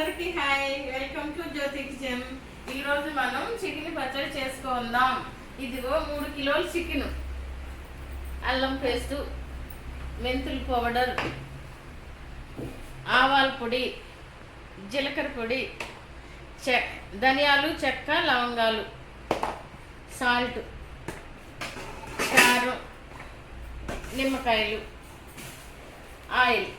అందరికీ hi, welcome to Jyothi kitchen. ఈరోజు మనం చికెన్ పచ్చడి చేసుకుందాం. ఇదిగో 3 కిలోల చికెన్, అల్లం పేస్టు, మెంతుల పౌడర్, ఆవాల పొడి, జీలకర్ర పొడి, ధనియాలు, చెక్క, లవంగాలు, సాల్ట్, కారం, నిమ్మకాయలు, ఆయిల్.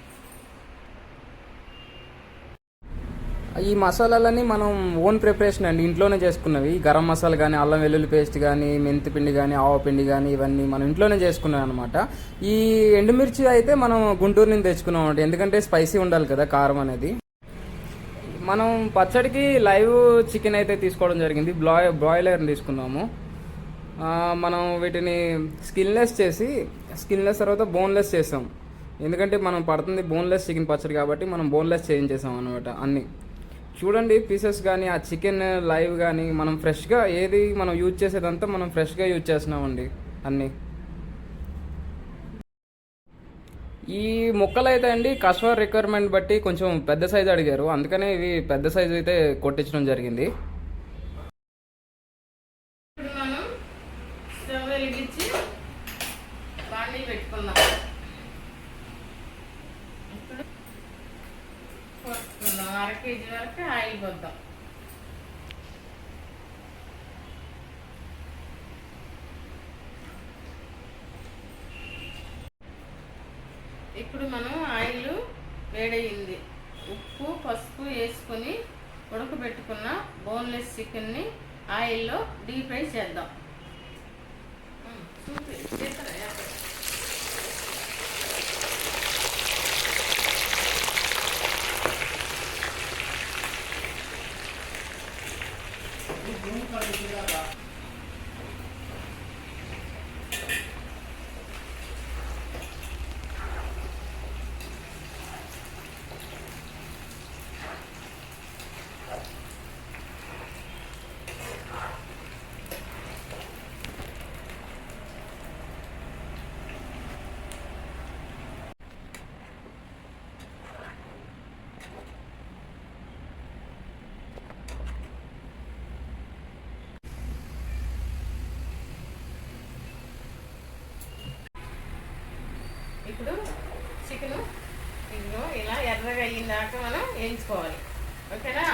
ఈ మసాలాలన్నీ మనం ఓన్ ప్రిపరేషన్ అండి, ఇంట్లోనే చేసుకున్నవి. గరం మసాలా కానీ, అల్లం వెల్లుల్లి పేస్ట్ కానీ, మెంతి పిండి కానీ, ఆవ పిండి కానీ, ఇవన్నీ మనం ఇంట్లోనే చేసుకున్నాం అనమాట. ఈ ఎండుమిర్చి అయితే మనం గుంటూరు నుంచి తెచ్చుకున్నాం అనమాట, ఎందుకంటే స్పైసీ ఉండాలి కదా కారం అనేది. మనం పచ్చడికి లైవ్ చికెన్ అయితే తీసుకోవడం జరిగింది, బ్రాయిలర్ని తీసుకున్నాము. మనం వీటిని స్కిన్లెస్ చేసి, స్కిన్లెస్ తర్వాత బోన్లెస్ చేసాం. ఎందుకంటే మనం పడుతుంది బోన్లెస్ చికెన్ పచ్చడి కాబట్టి మనం బోన్లెస్ చేయించేసాం అనమాట అన్నీ. చూడండి పీసెస్ కానీ, ఆ చికెన్ లైవ్ కానీ మనం ఫ్రెష్గా ఏది మనం యూజ్ చేసేదంతా మనం ఫ్రెష్గా యూజ్ చేస్తున్నామండి అన్నీ. ఈ ముక్కలు అయితే అండి కస్టమర్ రిక్వైర్మెంట్ బట్టి కొంచెం పెద్ద సైజు అడిగారు, అందుకనే ఇవి పెద్ద సైజు అయితే కొట్టించడం జరిగింది. స్టవ్ వెలిగించి బాండీ పెట్టుకుందాం. ఇప్పుడు పోసుకుందాం, 1/2 కేజీ వరకు ఆయిల్ పోద్దాం. ఇప్పుడు మనం ఆయిల్ వేడయింది, ఉప్పు పసుపు వేసుకొని ఉడకబెట్టుకున్న బోన్లెస్ చికెన్ని ఆయిల్లో డీప్ ఫ్రై చేద్దాం. ఇప్పుడు చికెను ఇదిగో ఇలా ఎర్రగా అయ్యిందాక మనం వేయించుకోవాలి, ఓకేనా?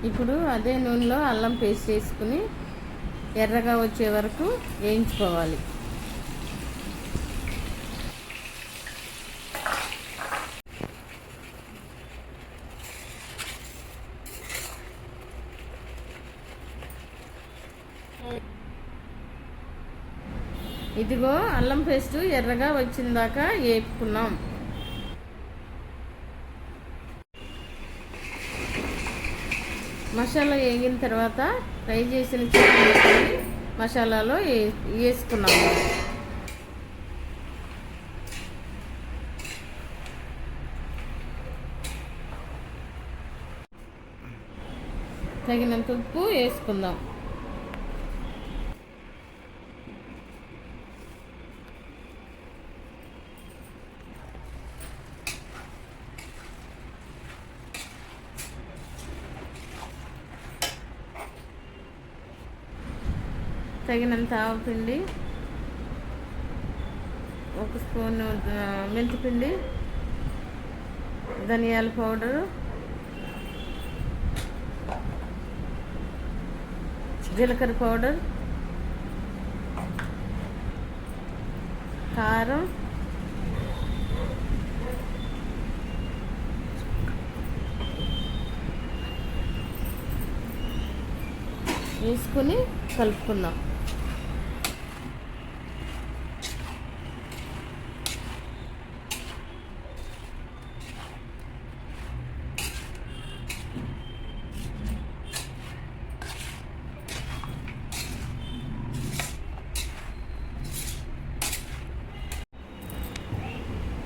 ఇప్పుడు అదే నూనెలో అల్లం పేస్ట్ వేసుకుని ఎర్రగా వచ్చే వరకు వేయించుకోవాలి. ఇదిగో అల్లం పేస్ట్ ఎర్రగా వచ్చిందాక వేపుకున్నాం. మసాలా వేగిన తర్వాత ఫ్రై చేసిన చికెన్ వేసుకొని మసాలాలో వేసుకున్నాము. తగినంత ఉప్పు వేసుకుందాం. తగినంత ఆవపిండి, 1 స్పూన్ మెంతిపిండి, ధనియాల పౌడరు, జీలకర్ర పౌడర్, కారం, వేసుకుని కలుపుకుందాం.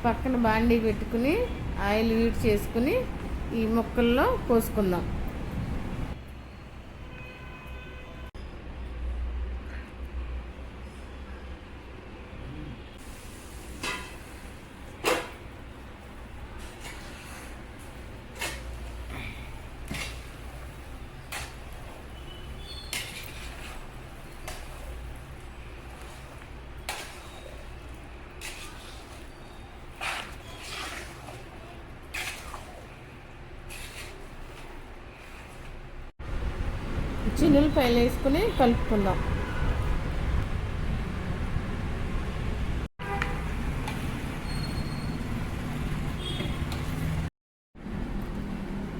పక్కన బాండీ పెట్టుకుని ఆయిల్ హీట్ చేసుకుని ఈ ముక్కల్లో పోసుకుందాం. చిన్నులపాయలు వేసుకుని కలుపుకుందాం.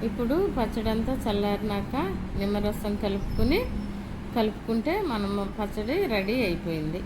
ఇప్పుడు పచ్చడి అంతా చల్లారినాక నిమ్మరసం కలుపుకుంటే మనం పచ్చడి రెడీ అయిపోయింది.